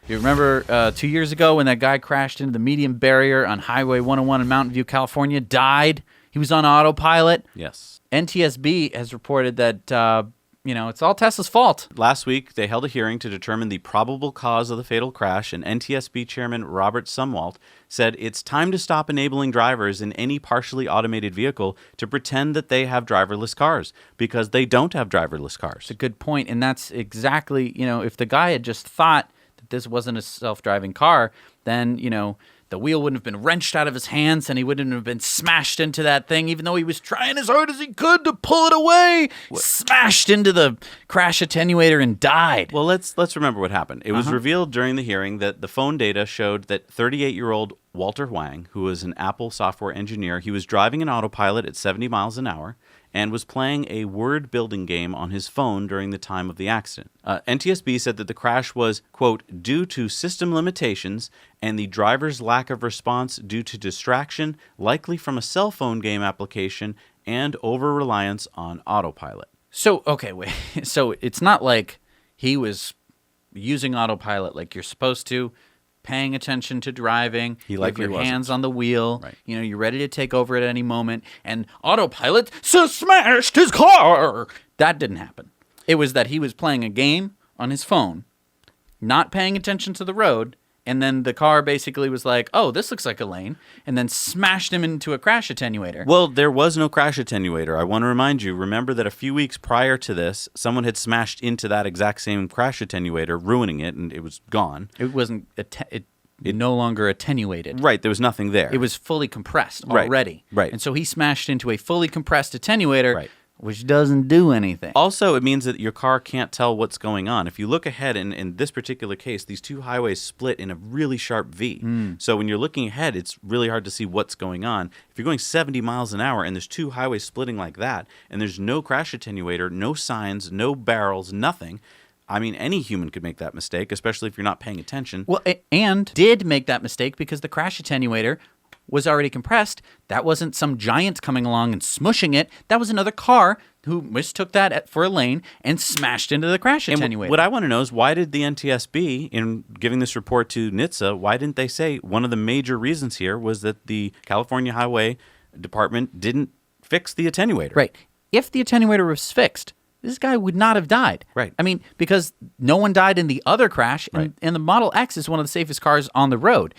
You remember 2 years ago when that guy crashed into the median barrier on Highway 101 in Mountain View, California, died? He was on autopilot. Yes. NTSB has reported that, it's all Tesla's fault. Last week, they held a hearing to determine the probable cause of the fatal crash, and NTSB Chairman Robert Sumwalt said it's time to stop enabling drivers in any partially automated vehicle to pretend that they have driverless cars, because they don't have driverless cars. It's a good point, and that's exactly, if the guy had just thought that this wasn't a self-driving car, then, the wheel wouldn't have been wrenched out of his hands and he wouldn't have been smashed into that thing, even though he was trying as hard as he could to pull it away. Smashed into the crash attenuator and died. Well, let's remember what happened. It was revealed during the hearing that the phone data showed that 38-year-old Walter Huang, who was an Apple software engineer, he was driving an autopilot at 70 miles an hour and was playing a word-building game on his phone during the time of the accident. NTSB said that the crash was, quote, due to system limitations and the driver's lack of response due to distraction, likely from a cell phone game application and over-reliance on autopilot. So, okay, wait. So it's not like he was using autopilot like you're supposed to, paying attention to driving, you have your hands on the wheel, right. You're ready to take over at any moment, and autopilot smashed his car. That didn't happen. It was that he was playing a game on his phone, not paying attention to the road, and then the car basically was like, oh, this looks like a lane, and then smashed him into a crash attenuator. Well, there was no crash attenuator. I want to remind you, remember that a few weeks prior to this, someone had smashed into that exact same crash attenuator, ruining it, and it was gone. It wasn't, it no longer attenuated. Right, there was nothing there. It was fully compressed already. Right. And so he smashed into a fully compressed attenuator, right. which doesn't do anything. Also, it means that your car can't tell what's going on. If you look ahead, in this particular case, these two highways split in a really sharp V. So when you're looking ahead, it's really hard to see what's going on. If you're going 70 miles an hour and there's two highways splitting like that, and there's no crash attenuator, no signs, no barrels, nothing, I mean, any human could make that mistake, especially if you're not paying attention. Well, and did make that mistake because the crash attenuator was already compressed. That wasn't some giant coming along and smushing it. That was another car who mistook that for a lane and smashed into the crash attenuator. What I want to know is, why did the NTSB, in giving this report to NHTSA, why didn't they say one of the major reasons here was that the California Highway Department didn't fix the attenuator? Right. If the attenuator was fixed, this guy would not have died. Right. I mean, because no one died in the other crash, right. and the Model X is one of the safest cars on the road.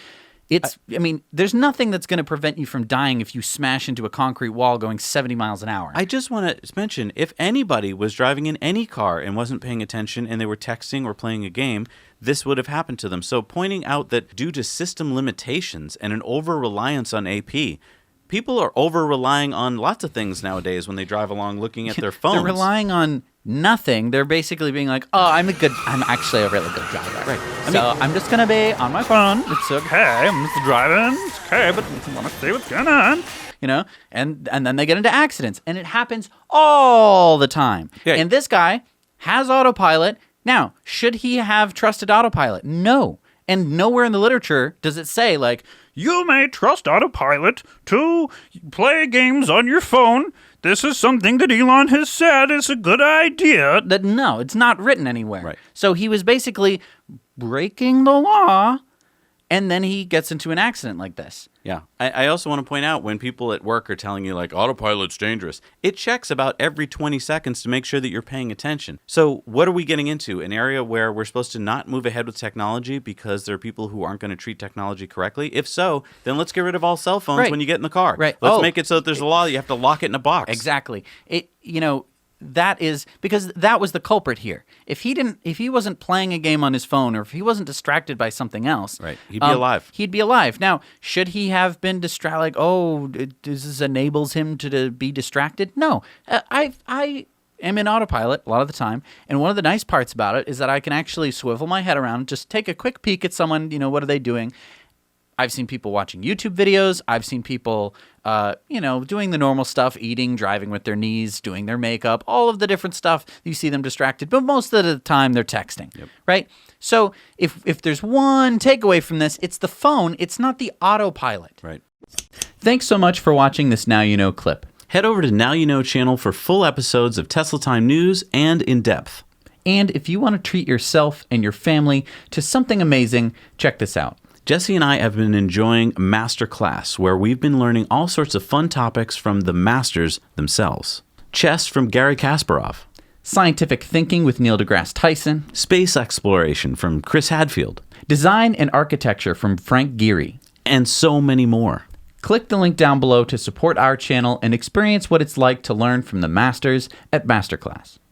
I mean, there's nothing that's going to prevent you from dying if you smash into a concrete wall going 70 miles an hour. I just want to mention, if anybody was driving in any car and wasn't paying attention and they were texting or playing a game, this would have happened to them. So pointing out that due to system limitations and an over-reliance on AP, people are over-relying on lots of things nowadays when they drive along looking at their phones. They're relying on nothing. They're basically being like, oh, I'm actually a really good driver. Right. I'm just going to be on my phone. It's okay. I'm just driving. It's okay, but I want to see what's going on. And then they get into accidents. And it happens all the time. Yeah. And this guy has autopilot. Now, should he have trusted autopilot? No. And nowhere in the literature does it say, like, you may trust autopilot to play games on your phone. This is something that Elon has said is a good idea. No, it's not written anywhere. Right. So he was basically breaking the law, and then he gets into an accident like this. Yeah. I also want to point out, when people at work are telling you, like, autopilot's dangerous, it checks about every 20 seconds to make sure that you're paying attention. So what are we getting into? An area where we're supposed to not move ahead with technology because there are people who aren't going to treat technology correctly? If so, then let's get rid of all cell phones when you get in the car. Right. Let's make it so that there's a law that you have to lock it in a box. Exactly. That is because that was the culprit here. If he wasn't playing a game on his phone, or if he wasn't distracted by something else, right, he'd be alive. He'd be alive. Now, should he have been distracted? Like, oh, this enables him to be distracted? No, I am in autopilot a lot of the time, and one of the nice parts about it is that I can actually swivel my head around, just take a quick peek at someone. What are they doing? I've seen people watching YouTube videos. I've seen people, doing the normal stuff, eating, driving with their knees, doing their makeup, all of the different stuff. You see them distracted, but most of the time they're texting, right? So if there's one takeaway from this, it's the phone. It's not the autopilot. Right. Thanks so much for watching this Now You Know clip. Head over to Now You Know channel for full episodes of Tesla Time news and in depth. And if you want to treat yourself and your family to something amazing, check this out. Jesse and I have been enjoying Masterclass, where we've been learning all sorts of fun topics from the masters themselves. Chess from Garry Kasparov. Scientific thinking with Neil deGrasse Tyson. Space exploration from Chris Hadfield. Design and architecture from Frank Gehry. And so many more. Click the link down below to support our channel and experience what it's like to learn from the masters at Masterclass.